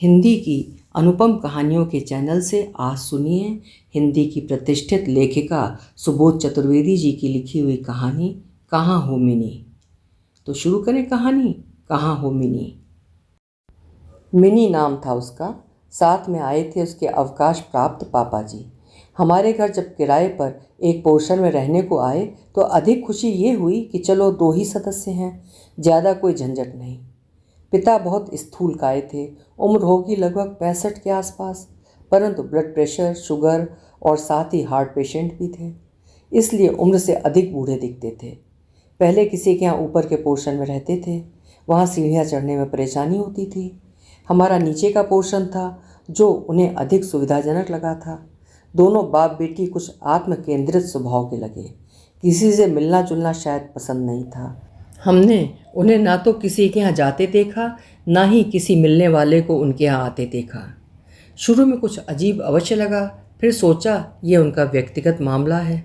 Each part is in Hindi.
हिंदी की अनुपम कहानियों के चैनल से आज सुनिए हिंदी की प्रतिष्ठित लेखिका सुबोध चतुर्वेदी जी की लिखी हुई कहानी कहाँ हो मिनी। तो शुरू करें कहानी कहाँ हो मिनी। मिनी नाम था उसका। साथ में आए थे उसके अवकाश प्राप्त पापा जी। हमारे घर जब किराए पर एक पोर्शन में रहने को आए तो अधिक खुशी ये हुई कि चलो 2 ही सदस्य हैं, ज़्यादा कोई झंझट नहीं। पिता बहुत स्थूलकाय थे, उम्र होगी लगभग 65 के आसपास, परंतु ब्लड प्रेशर, शुगर और साथ ही हार्ट पेशेंट भी थे, इसलिए उम्र से अधिक बूढ़े दिखते थे। पहले किसी के यहाँ ऊपर के पोर्शन में रहते थे, वहाँ सीढ़ियाँ चढ़ने में परेशानी होती थी। हमारा नीचे का पोर्शन था जो उन्हें अधिक सुविधाजनक लगा था। दोनों बाप बेटी कुछ आत्म केंद्रित स्वभाव के लगे, किसी से मिलना जुलना शायद पसंद नहीं था। हमने उन्हें ना तो किसी के यहाँ जाते देखा, ना ही किसी मिलने वाले को उनके यहाँ आते देखा। शुरू में कुछ अजीब अवश्य लगा, फिर सोचा ये उनका व्यक्तिगत मामला है।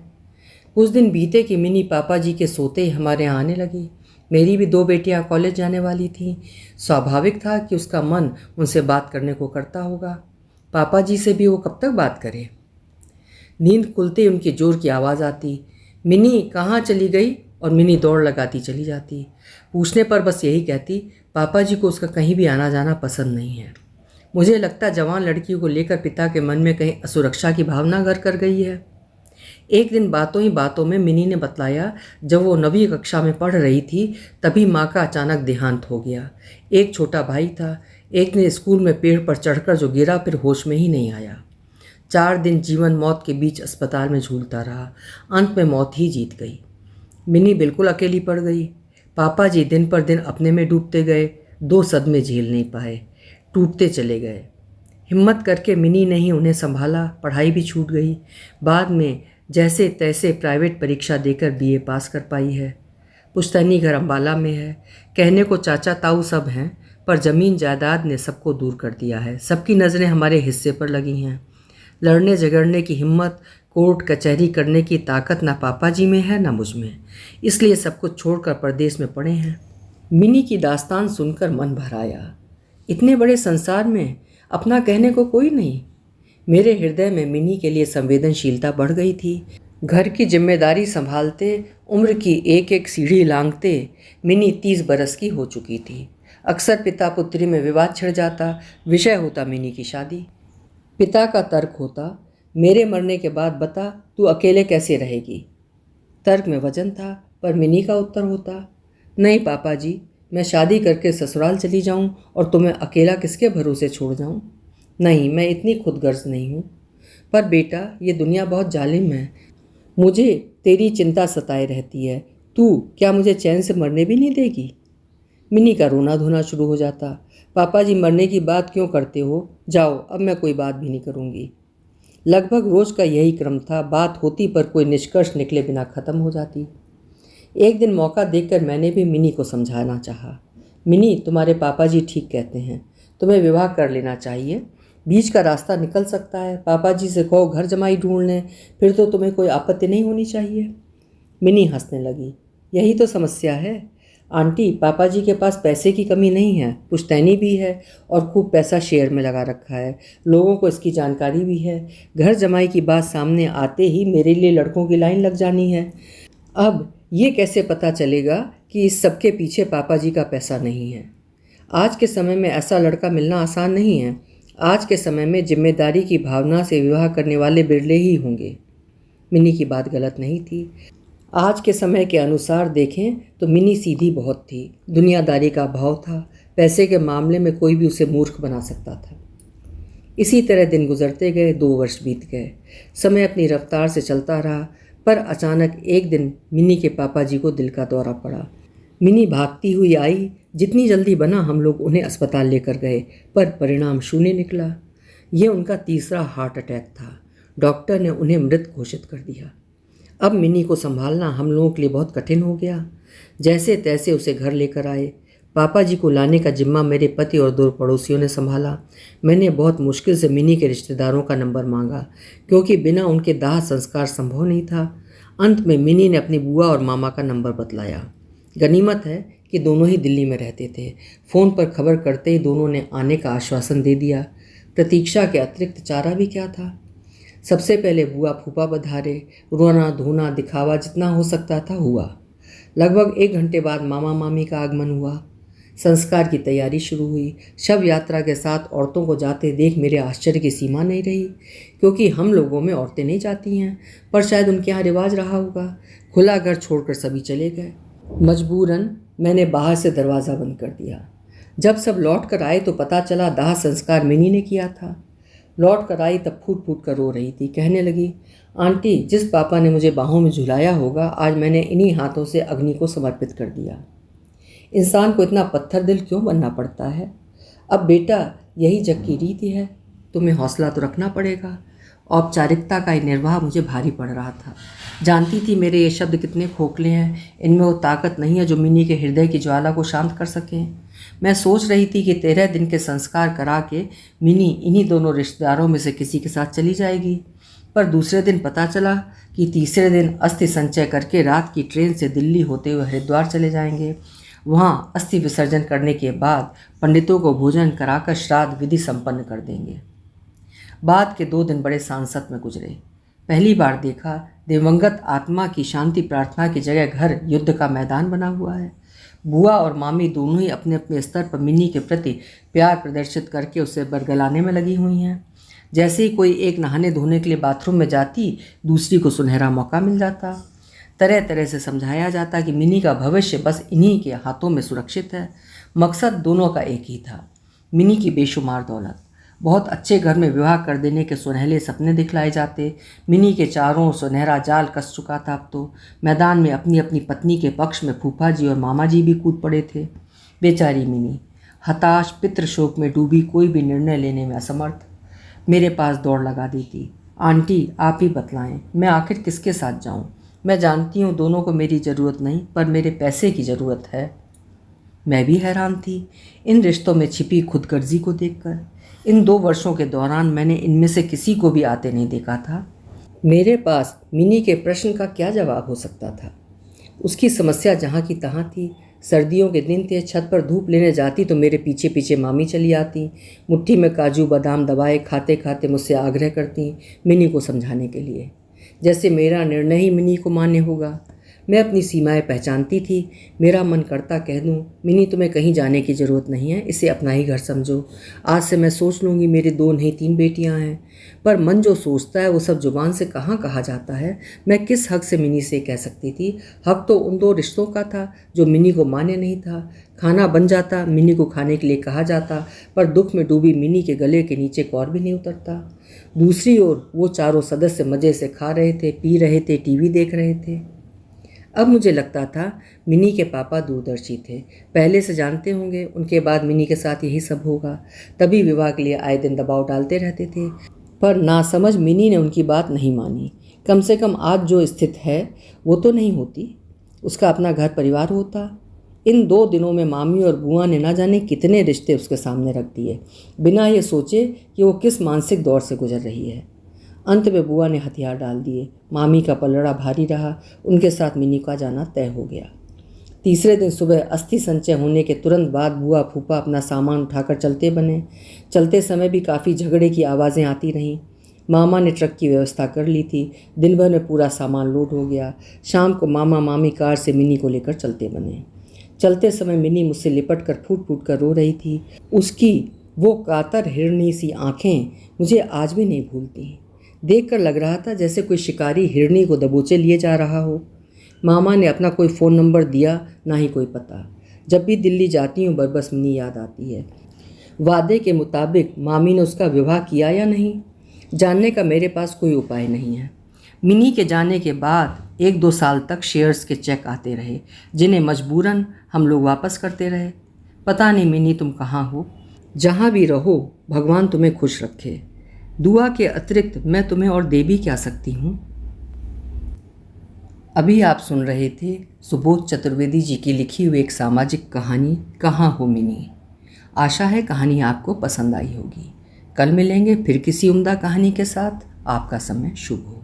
कुछ दिन बीते कि मिनी पापा जी के सोते ही हमारे यहाँ आने लगी। मेरी भी 2 बेटियाँ कॉलेज जाने वाली थीं। स्वाभाविक था कि उसका मन उनसे बात करने को करता होगा। पापा जी से भी वो कब तक बात करे। नींद खुलते ही उनकी जोर की आवाज़ आती, मिनी कहाँ चली गई, और मिनी दौड़ लगाती चली जाती। पूछने पर बस यही कहती, पापा जी को उसका कहीं भी आना जाना पसंद नहीं है। मुझे लगता जवान लड़कियों को लेकर पिता के मन में कहीं असुरक्षा की भावना घर कर गई है। एक दिन बातों ही बातों में मिनी ने बतलाया, जब वो 9वीं कक्षा में पढ़ रही थी तभी माँ का अचानक देहांत हो गया। एक छोटा भाई था, एक ने स्कूल में पेड़ पर चढ़कर जो गिरा फिर होश में ही नहीं आया। 4 दिन जीवन मौत के बीच अस्पताल में झूलता रहा, अंत में मौत ही जीत गई। मिनी बिल्कुल अकेली पड़ गई। पापा जी दिन पर दिन अपने में डूबते गए, 2 सदमे झेल नहीं पाए, टूटते चले गए। हिम्मत करके मिनी ने ही उन्हें संभाला, पढ़ाई भी छूट गई। बाद में जैसे तैसे प्राइवेट परीक्षा देकर BA पास कर पाई है। पुश्तैनी घर अम्बाला में है। कहने को चाचा ताऊ सब हैं, पर ज़मीन जायदाद ने सबको दूर कर दिया है। सबकी नज़रें हमारे हिस्से पर लगी हैं। लड़ने झगड़ने की हिम्मत, कोर्ट कचहरी करने की ताकत ना पापा जी में है ना मुझ में, इसलिए सब कुछ छोड़कर परदेश में पड़े हैं। मिनी की दास्तान सुनकर मन भर आया। इतने बड़े संसार में अपना कहने को कोई नहीं। मेरे हृदय में मिनी के लिए संवेदनशीलता बढ़ गई थी। घर की जिम्मेदारी संभालते, उम्र की एक एक सीढ़ी लांघते मिनी 30 बरस की हो चुकी थी। अक्सर पिता पुत्री में विवाद छिड़ जाता। विषय होता मिनी की शादी। पिता का तर्क होता, मेरे मरने के बाद बता तू अकेले कैसे रहेगी। तर्क में वजन था, पर मिनी का उत्तर होता, नहीं पापा जी, मैं शादी करके ससुराल चली जाऊं और तुम्हें अकेला किसके भरोसे छोड़ जाऊं। नहीं, मैं इतनी खुदगर्ज नहीं हूं। पर बेटा, ये दुनिया बहुत जालिम है। मुझे तेरी चिंता सताए रहती है। तू क्या मुझे चैन से मरने भी नहीं देगी। मिनी का रोना धोना शुरू हो जाता। पापा जी मरने की बात क्यों करते हो, जाओ अब मैं कोई बात भी नहीं करूँगी। लगभग रोज़ का यही क्रम था। बात होती पर कोई निष्कर्ष निकले बिना ख़त्म हो जाती। एक दिन मौका देखकर मैंने भी मिनी को समझाना चाहा, मिनी तुम्हारे पापा जी ठीक कहते हैं, तुम्हें विवाह कर लेना चाहिए। बीच का रास्ता निकल सकता है। पापा जी से कहो घर जमाई ढूंढ लें, फिर तो तुम्हें कोई आपत्ति नहीं होनी चाहिए। मिनी हंसने लगी, यही तो समस्या है आंटी, पापा जी के पास पैसे की कमी नहीं है, पुश्तैनी भी है और खूब पैसा शेयर में लगा रखा है। लोगों को इसकी जानकारी भी है। घर जमाई की बात सामने आते ही मेरे लिए लड़कों की लाइन लग जानी है। अब ये कैसे पता चलेगा कि इस सब के पीछे पापा जी का पैसा नहीं है। आज के समय में ऐसा लड़का मिलना आसान नहीं है। आज के समय में जिम्मेदारी की भावना से विवाह करने वाले बिरले ही होंगे। मिनी की बात गलत नहीं थी। आज के समय के अनुसार देखें तो मिनी सीधी बहुत थी। दुनियादारी का अभाव था। पैसे के मामले में कोई भी उसे मूर्ख बना सकता था। इसी तरह दिन गुजरते गए। 2 वर्ष बीत गए। समय अपनी रफ्तार से चलता रहा, पर अचानक एक दिन मिनी के पापा जी को दिल का दौरा पड़ा। मिनी भागती हुई आई। जितनी जल्दी बना हम लोग उन्हें अस्पताल लेकर गए, पर परिणाम शून्य निकला। ये उनका तीसरा हार्ट अटैक था। डॉक्टर ने उन्हें मृत घोषित कर दिया। अब मिनी को संभालना हम लोगों के लिए बहुत कठिन हो गया। जैसे तैसे उसे घर लेकर आए। पापा जी को लाने का जिम्मा मेरे पति और 2 पड़ोसियों ने संभाला। मैंने बहुत मुश्किल से मिनी के रिश्तेदारों का नंबर मांगा, क्योंकि बिना उनके दाह संस्कार संभव नहीं था। अंत में मिनी ने अपनी बुआ और मामा का नंबर बतलाया। गनीमत है कि दोनों ही दिल्ली में रहते थे। फ़ोन पर खबर करते ही दोनों ने आने का आश्वासन दे दिया। प्रतीक्षा के अतिरिक्त चारा भी क्या था। सबसे पहले बुआ फूफा पधारे। रोना धोना दिखावा जितना हो सकता था हुआ। लगभग 1 घंटे बाद मामा मामी का आगमन हुआ। संस्कार की तैयारी शुरू हुई। शव यात्रा के साथ औरतों को जाते देख मेरे आश्चर्य की सीमा नहीं रही, क्योंकि हम लोगों में औरतें नहीं जाती हैं, पर शायद उनके यहाँ रिवाज रहा होगा। खुला घर छोड़कर सभी चले गए। मजबूरन मैंने बाहर से दरवाज़ा बंद कर दिया। जब सब लौट कर आए तो पता चला दाह संस्कार मिनी ने किया था। लौट कर आई तब फूट फूट कर रो रही थी। कहने लगी, आंटी, जिस पापा ने मुझे बाहों में झुलाया होगा, आज मैंने इन्हीं हाथों से अग्नि को समर्पित कर दिया। इंसान को इतना पत्थर दिल क्यों बनना पड़ता है? अब बेटा, यही जग की रीति है, तुम्हें हौसला तो रखना पड़ेगा। औपचारिकता का निर्वाह मुझे भारी पड़ रहा था। जानती थी मेरे ये शब्द कितने खोखले हैं, इनमें वो ताकत नहीं है जो मिनी के हृदय की ज्वाला को शांत कर सके। मैं सोच रही थी कि 13 दिन के संस्कार करा के मिनी इन्हीं दोनों रिश्तेदारों में से किसी के साथ चली जाएगी, पर दूसरे दिन पता चला कि तीसरे दिन अस्थि संचय करके रात की ट्रेन से दिल्ली होते हुए हरिद्वार चले जाएंगे। वहाँ अस्थि विसर्जन करने के बाद पंडितों को भोजन कराकर श्राद्ध विधि संपन्न कर देंगे। बाद के 2 दिन बड़े सांसत में गुजरे। पहली बार देखा दिवंगत आत्मा की शांति प्रार्थना की जगह घर युद्ध का मैदान बना हुआ है। बुआ और मामी दोनों ही अपने अपने स्तर पर मिनी के प्रति प्यार प्रदर्शित करके उसे बरगलाने में लगी हुई हैं। जैसे ही कोई एक नहाने धोने के लिए बाथरूम में जाती, दूसरी को सुनहरा मौका मिल जाता। तरह तरह से समझाया जाता कि मिनी का भविष्य बस इन्हीं के हाथों में सुरक्षित है। मकसद दोनों का एक ही था, मिनी की बेशुमार दौलत। बहुत अच्छे घर में विवाह कर देने के सुनहले सपने दिखलाए जाते। मिनी के चारों सुनहरा जाल कस चुका था। अब तो मैदान में अपनी अपनी पत्नी के पक्ष में फूफा जी और मामा जी भी कूद पड़े थे। बेचारी मिनी हताश पितृ शोक में डूबी, कोई भी निर्णय लेने में असमर्थ। मेरे पास दौड़ लगा देती, आंटी आप ही बतलाएं, मैं आखिर किसके साथ जाऊं? मैं जानती हूँ दोनों को मेरी ज़रूरत नहीं, पर मेरे पैसे की ज़रूरत है। मैं भी हैरान थी इन रिश्तों में छिपी खुदगर्जी को देखकर। इन 2 वर्षों के दौरान मैंने इनमें से किसी को भी आते नहीं देखा था। मेरे पास मिनी के प्रश्न का क्या जवाब हो सकता था? उसकी समस्या जहाँ की तहाँ थी। सर्दियों के दिन थे, छत पर धूप लेने जाती तो मेरे पीछे पीछे मामी चली आती। मुट्ठी में काजू बादाम दबाए खाते खाते मुझसे आग्रह करती मिनी को समझाने के लिए, जैसे मेरा निर्णय ही मिनी को मान्य होगा। मैं अपनी सीमाएं पहचानती थी। मेरा मन करता कह दूं, मिनी तुम्हें कहीं जाने की ज़रूरत नहीं है, इसे अपना ही घर समझो। आज से मैं सोच लूँगी मेरी 2 नहीं 3 बेटियां हैं। पर मन जो सोचता है वो सब जुबान से कहाँ कहा जाता है। मैं किस हक से मिनी से कह सकती थी? हक तो उन 2 रिश्तों का था जो मिनी को मान्य नहीं था। खाना बन जाता, मिनी को खाने के लिए कहा जाता, पर दुख में डूबी मिनी के गले के नीचे कौर भी नहीं उतरता। दूसरी ओर वो चारों सदस्य मज़े से खा रहे थे, पी रहे थे, टीवी देख रहे थे। अब मुझे लगता था मिनी के पापा दूरदर्शी थे, पहले से जानते होंगे। उनके बाद मिनी के साथ यही सब होगा, तभी विवाह के लिए आए दिन दबाव डालते रहते थे। पर नासमझ मिनी ने उनकी बात नहीं मानी। कम से कम आज जो स्थित है वो तो नहीं होती, उसका अपना घर परिवार होता। इन 2 दिनों में मामी और बुआ ने ना जाने कितने रिश्ते उसके सामने रख दिए, बिना ये सोचे कि वो किस मानसिक दौर से गुजर रही है। अंत में बुआ ने हथियार डाल दिए। मामी का पलड़ा भारी रहा, उनके साथ मिनी का जाना तय हो गया। तीसरे दिन सुबह अस्थि संचय होने के तुरंत बाद बुआ फूफा अपना सामान उठाकर चलते बने। चलते समय भी काफ़ी झगड़े की आवाज़ें आती रहीं। मामा ने ट्रक की व्यवस्था कर ली थी। दिन भर में पूरा सामान लोड हो गया। शाम को मामा मामी कार से मिनी को लेकर चलते बने। चलते समय मिनी मुझसे लिपट कर फूट फूट कर रो रही थी। उसकी वो कातर हिरनी सी आँखें मुझे आज भी नहीं भूलती। देखकर लग रहा था जैसे कोई शिकारी हिरनी को दबोचे लिए जा रहा हो। मामा ने अपना कोई फ़ोन नंबर दिया, ना ही कोई पता। जब भी दिल्ली जाती हूँ बरबस मिनी याद आती है। वादे के मुताबिक मामी ने उसका विवाह किया या नहीं, जानने का मेरे पास कोई उपाय नहीं है। मिनी के जाने के बाद 1-2 साल तक शेयर्स के चेक आते रहे, जिन्हें मजबूरन हम लोग वापस करते रहे। पता नहीं मिनी तुम कहाँ हो, जहाँ भी रहो भगवान तुम्हें खुश रखे। दुआ के अतिरिक्त मैं तुम्हें और दे भी क्या सकती हूँ। अभी आप सुन रहे थे सुबोध चतुर्वेदी जी की लिखी हुई एक सामाजिक कहानी कहाँ हो मिनी। आशा है कहानी आपको पसंद आई होगी। कल मिलेंगे फिर किसी उम्दा कहानी के साथ। आपका समय शुभ हो।